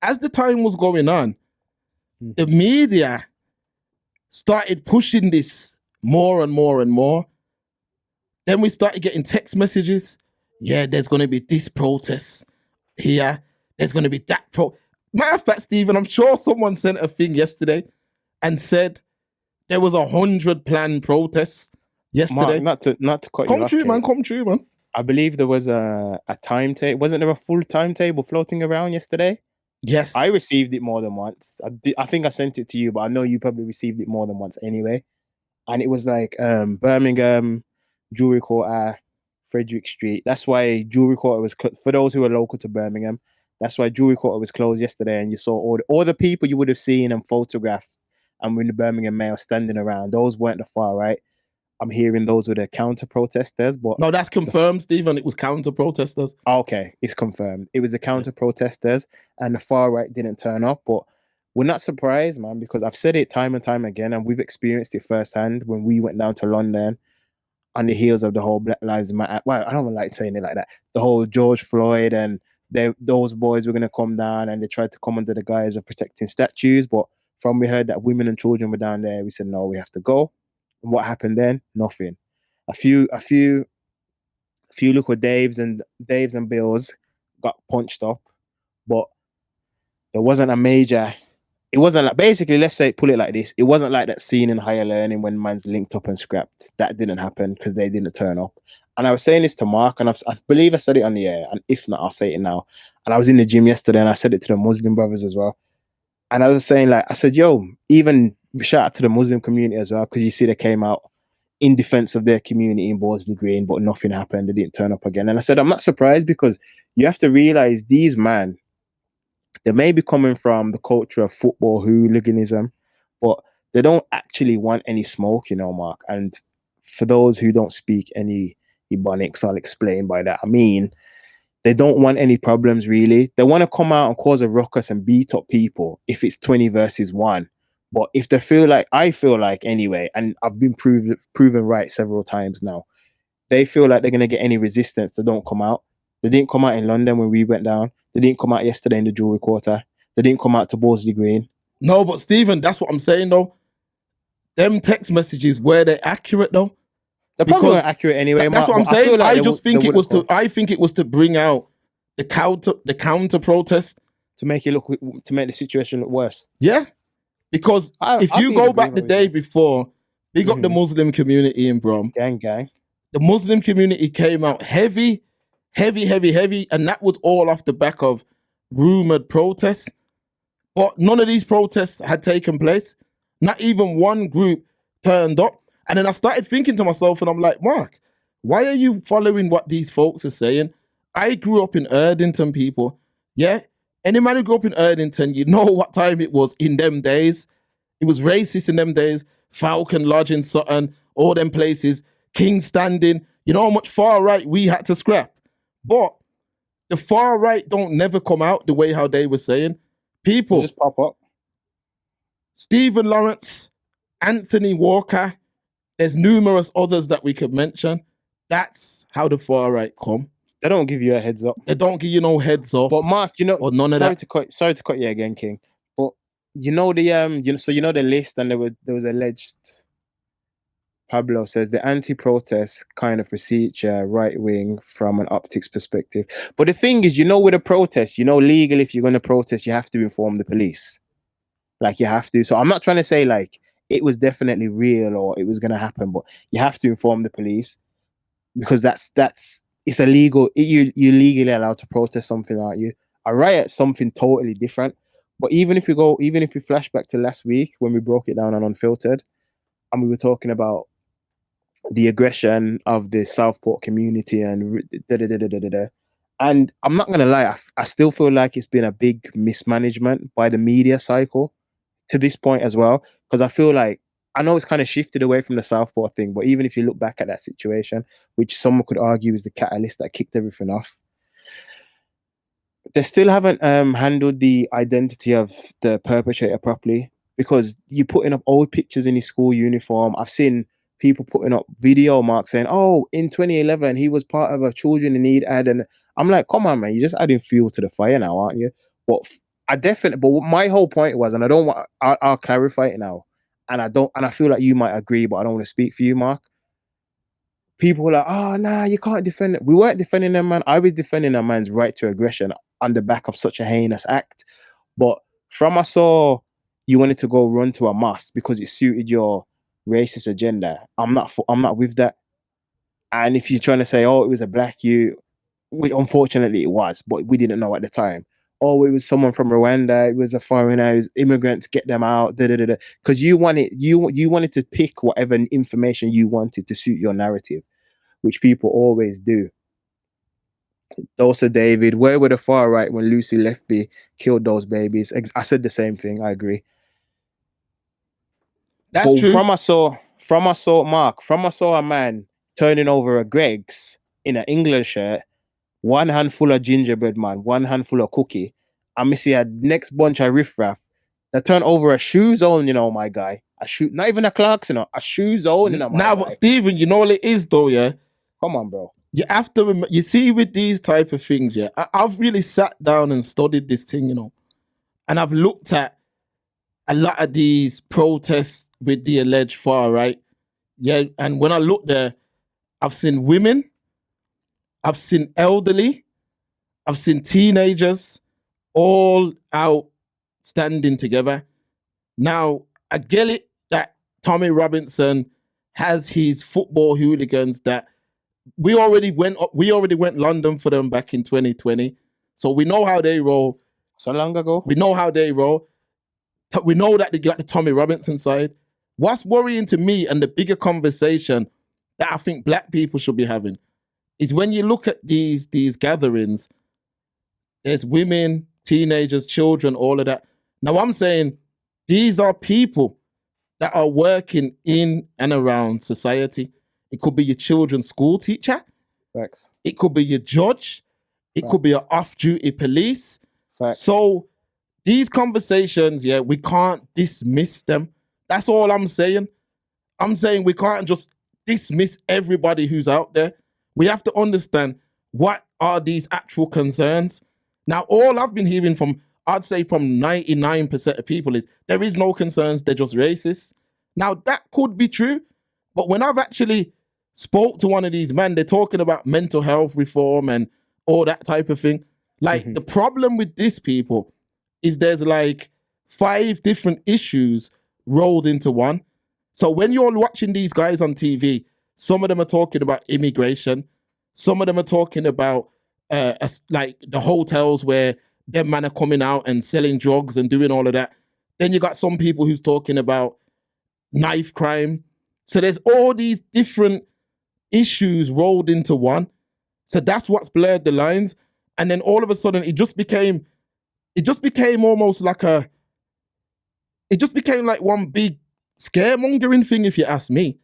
as the time was going on, the media started pushing this more and more and more. Then we started getting text messages. Yeah, there's going to be this protest here. There's going to be that Matter of fact, Stephen, I'm sure someone sent a thing yesterday and said there was 100 planned protests yesterday. Mark, not to cut you off. Come true, man. I believe there was a timetable. Wasn't there a full timetable floating around yesterday? Yes. I received it more than once. I think I sent it to you, but I know you probably received it more than once anyway. And it was like Birmingham, Jewelry Quarter, Frederick Street. That's why Jewelry Quarter was for those who are local to Birmingham. That's why Jewelry Quarter was closed yesterday, and you saw all the people you would have seen and photographed and in the Birmingham Mail standing around. Those weren't the far right. I'm hearing those were the counter protesters, but no, that's confirmed, Stephen. It was counter protesters. Okay, it's confirmed. It was the counter protesters, and the far right didn't turn up. But we're not surprised, man, because I've said it time and time again, and we've experienced it firsthand when we went down to London on the heels of the whole Black Lives Matter. Well, I don't like saying it like that. The whole George Floyd and those boys were going to come down, and they tried to come under the guise of protecting statues. But from we heard that women and children were down there, we said no, we have to go. And what happened then? Nothing. A few little Daves and Bills got punched up, but there wasn't a major. It wasn't like, basically, let's say, pull it like this. It wasn't like that scene in Higher Learning when man's linked up and scrapped. That didn't happen because they didn't turn up. And I was saying this to Mark, and I believe I said it on the air, and if not, I'll say it now. And I was in the gym yesterday, and I said it to the Muslim brothers as well. And I was saying, like, I said, yo, even shout out to the Muslim community as well, because you see they came out in defense of their community in Borsley Green, but nothing happened. They didn't turn up again. And I said, I'm not surprised, because you have to realize these men, they may be coming from the culture of football hooliganism, but they don't actually want any smoke, you know, Mark. And for those who don't speak any Ebonics, I'll explain by that. I mean, they don't want any problems, really. They want to come out and cause a ruckus and beat up people if it's 20 versus 1. But if they feel like, I feel like anyway, and I've been proven right several times now, they feel like they're going to get any resistance, they don't come out. They didn't come out in London when we went down. They didn't come out yesterday in the Jewelry Quarter. They didn't come out to Borsley Green. No, but Stephen, that's what I'm saying though. Them text messages, were they accurate though? They're probably not accurate anyway. That's what I'm saying. I think it was to bring out the counter protest. To make the situation look worse. Yeah. Because if you go back the day before, big up the Muslim community in Brom. Gang. The Muslim community came out heavy, and that was all off the back of rumored protests. But none of these protests had taken place. Not even one group turned up. And then I started thinking to myself, and I'm like, Mark, why are you following what these folks are saying? I grew up in Erdington, people. Yeah? Any man who grew up in Erdington, you know what time it was in them days. It was racist in them days. Falcon Lodge in Sutton, all them places. King's Standing. You know how much far right we had to scrap. But the far right don't never come out the way how they were saying. People just pop up. Stephen Lawrence, Anthony Walker, there's numerous others that we could mention. That's how the far right come. They don't give you a heads up. They don't give you no heads up. But Mark, you know, or none of that. Sorry to cut you again, King. But you know the so you know the list, and there was alleged. Pablo says the anti-protest kind of procedure, right wing from an optics perspective. But the thing is, you know, with a protest, you know, legal, if you're going to protest, you have to inform the police. Like, you have to. So I'm not trying to say like it was definitely real or it was going to happen, but you have to inform the police, because it's illegal. You're legally allowed to protest something, aren't you? A riot, something totally different. But even if you flash back to last week when we broke it down on Unfiltered, and we were talking about the aggression of the Southport community and and I'm not gonna lie, I still feel like it's been a big mismanagement by the media cycle to this point as well, because I feel like, I know it's kind of shifted away from the Southport thing, but even if you look back at that situation, which someone could argue is the catalyst that kicked everything off, they still haven't handled the identity of the perpetrator properly, because you're putting up old pictures in his school uniform. I've seen people putting up video, Mark, saying, oh, in 2011, he was part of a Children in Need ad. And I'm like, come on, man, you're just adding fuel to the fire now, aren't you? But I definitely, but my whole point was, and I don't want, I'll clarify it now, and I feel like you might agree, but I don't want to speak for you, Mark. People were like, oh, nah, you can't defend it. We weren't defending that man. I was defending that man's right to aggression on the back of such a heinous act. But from I saw you wanted to go run to a mosque because it suited your racist agenda, I'm not with that. And if you're trying to say, oh, it was a black you, unfortunately it was, but we didn't know at the time. Oh, it was someone from Rwanda. It was a foreigner. It was immigrants. Get them out. Because you wanted to pick whatever information you wanted to suit your narrative, which people always do. Also, David, where were the far right when Lucy Lefby killed those babies? I said the same thing. I agree. That's But true. from I saw a man turning over a Greggs in an England shirt, one handful of gingerbread man, one handful of cookie, and me see a next bunch of riffraff that turn over a shoe zone, my guy. A shoe, not even a Clark's, a shoe zone, my Now, guy. but Stephen, you know what it is though, yeah? Come on, bro. You have to you see with these type of things, yeah. I've really sat down and studied this thing, and I've looked at a lot of these protests with the alleged far right, yeah. And when I look there, I've seen women, I've seen elderly, I've seen teenagers, all out standing together. Now I get it that Tommy Robinson has his football hooligans that we already went London for them back in 2020. So we know how they roll. So long ago. We know how they roll. We know that they got the Tommy Robinson side. What's worrying to me and the bigger conversation that I think black people should be having is when you look at these gatherings, there's women, teenagers, children, all of that. Now I'm saying these are people that are working in and around society. It could be your children's school teacher. Facts. It could be your judge. It Facts. could be an off-duty police. Facts. So these conversations, yeah, we can't dismiss them. That's all I'm saying. I'm saying we can't just dismiss everybody who's out there. We have to understand what are these actual concerns. Now, all I've been hearing from, I'd say from 99% of people is there is no concerns, they're just racist. Now, that could be true, but when I've actually spoke to one of these men, they're talking about mental health reform and all that type of thing. Like, the problem with this, people, is there's like 5 different issues rolled into one. So when you're watching these guys on TV, some of them are talking about immigration. Some of them are talking about like the hotels where them men are coming out and selling drugs and doing all of that. Then you got some people who's talking about knife crime. So there's all these different issues rolled into one. So that's what's blurred the lines. And then all of a sudden it just became almost like one big scaremongering thing, if you ask me.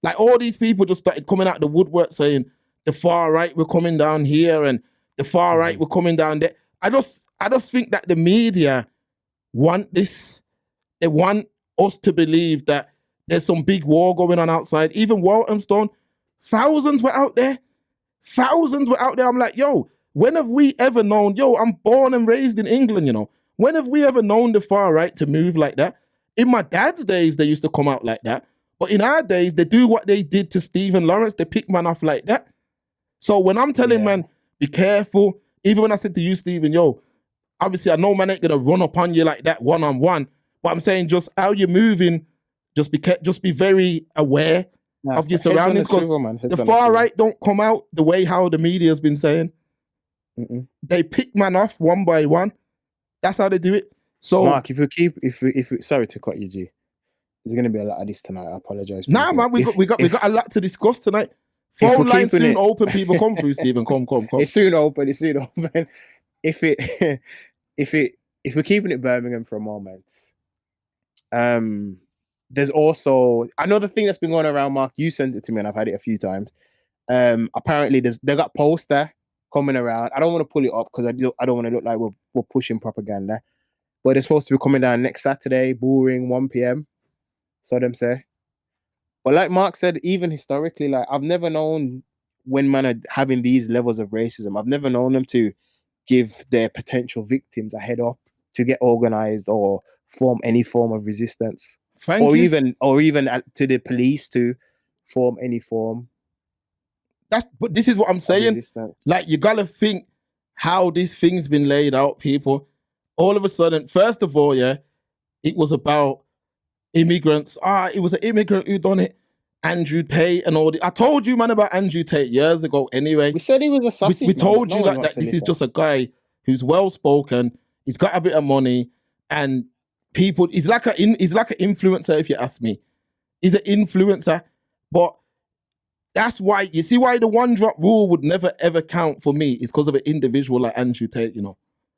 Like all these people just started coming out the woodwork saying the far right were coming down here and the far right were coming down there. I just think that the media want this. They want us to believe that there's some big war going on outside. Even Walthamstow, thousands were out there. I'm like, yo, when have we ever known? Yo, I'm born and raised in England, When have we ever known the far right to move like that? In my dad's days, they used to come out like that. But in our days, they do what they did to Stephen Lawrence. They pick man off like that. So when I'm telling man, be careful, even when I said to you, Stephen, yo, obviously I know man ain't gonna run up on you like that one-on-one, but I'm saying just how you're moving, just be very aware of your surroundings, because the far right don't come out the way how the media has been saying. They pick man off one by one. That's how they do it. So Mark, sorry to cut you, G. There's gonna be a lot of this tonight. I apologize. Nah, man, we got a lot to discuss tonight. Phone line soon open. People come through, Stephen. Come. It's soon open. If we're keeping it Birmingham for a moment, there's also another thing that's been going around. Mark, you sent it to me, and I've had it a few times. Apparently, they got poster coming around. I don't want to pull it up because I don't want to look like we're pushing propaganda. But they're supposed to be coming down next Saturday, Bullring, 1 p.m. So them say. But like Mark said, even historically, like I've never known when men are having these levels of racism, I've never known them to give their potential victims a head up. to get organized or form any form of resistance, Thank you. or even to the police to form any form But this is what I'm of saying. resistance. Like, you gotta think how this thing's been laid out, people. All of a sudden, first of all, yeah, it was about immigrants. It was an immigrant who done it. Andrew Tate and all the. I told you, man, about Andrew Tate years ago. Anyway, We said he was a sausage. we man, but told no you one that, wants that to this is listen. just a guy who's well spoken. He's got a bit of money, and people. He's like an influencer, if you ask me. He's an influencer, but that's why you see why the one drop rule would never ever count for me is because of an individual like Andrew Tate. You know,